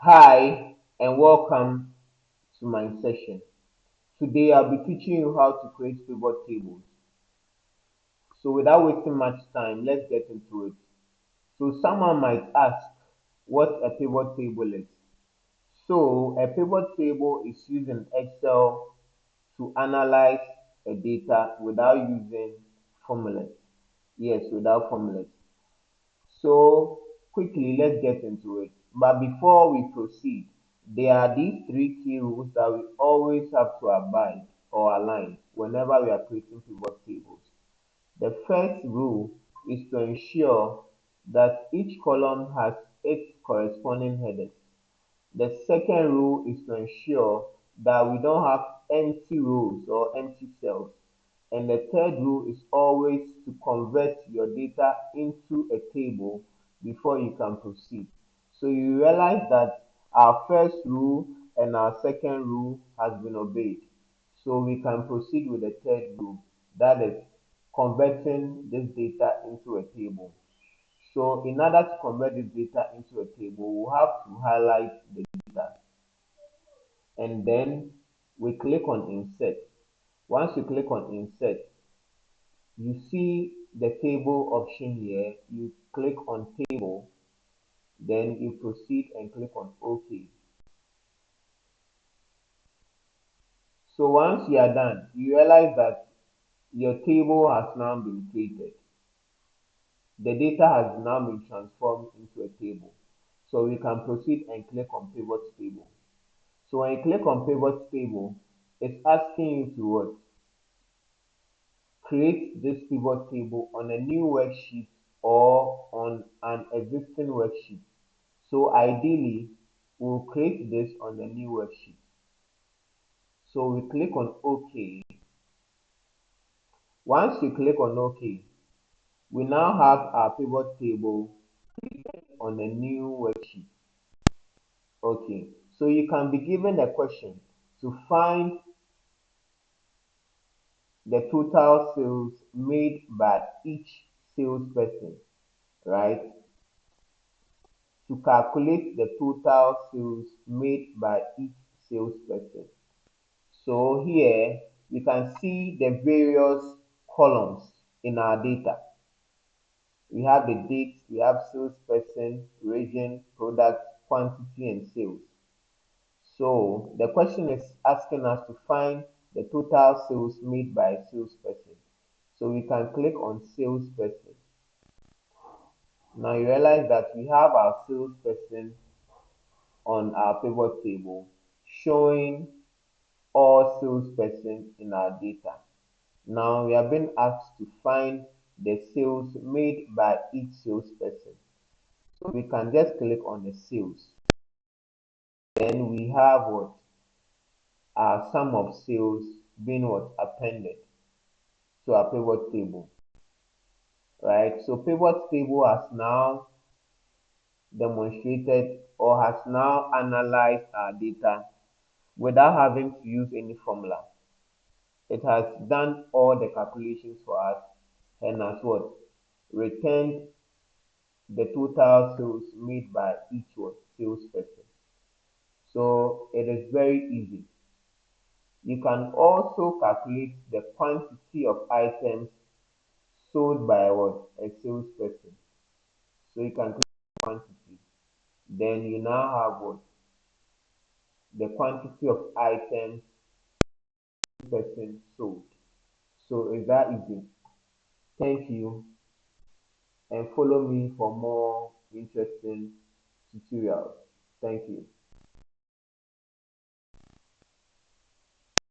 Hi and welcome to my session. Today I'll be teaching you how to create pivot tables. So without wasting much time, let's get into it. So someone might ask what a pivot table is. So a pivot table is used in Excel to analyze a data without using formulas. Yes, without formulas. So quickly, let's get into it. But before we proceed, there are these three key rules that we always have to abide or align whenever we are creating pivot tables. The first rule is to ensure that each column has its corresponding headers. The second rule is to ensure that we don't have empty rows or empty cells. And the third rule is always to convert your data into a table before you can proceed. So you realize that our first rule and our second rule has been obeyed. So we can proceed with the third rule, that is converting this data into a table. So in order to convert this data into a table, we'll have to highlight the data and then we click on insert. Once you click on insert, you see the table option here. You click on table, then you proceed and click on OK. So once you are done, you realize that your table has now been created. The data has now been transformed into a table. So we can proceed and click on pivot table. So when you click on pivot table, it's asking you to what? Create this pivot table on a new worksheet or on an existing worksheet. So ideally, we'll create this on a new worksheet. So we click on OK. Once you click on OK, we now have our pivot table on a new worksheet. Okay, so you can be given a question to find the total sales made by each salesperson, right? To calculate the total sales made by each salesperson. So here we can see the various columns in our data. We have the date, we have salesperson, region, product, quantity, and sales. So the question is asking us to find the total sales made by a salesperson. So we can click on salesperson. Now you realize that we have our salesperson on our pivot table showing all salesperson in our data. Now we are being asked to find the sales made by each salesperson. So we can just click on the sales. Then we have what? Our sum of sales being what? Appended to our pivot table. Right? So pivot table has now demonstrated or has now analyzed our data without having to use any formula. It has done all the calculations for us and has what? Returned the total sales made by each what? Salesperson. So it is very easy. You can also calculate the quantity of items sold by what? A salesperson. So you can click quantity. Then you now have what? The quantity of items person sold. So is that easy? Thank you and follow me for more interesting tutorials. Thank you.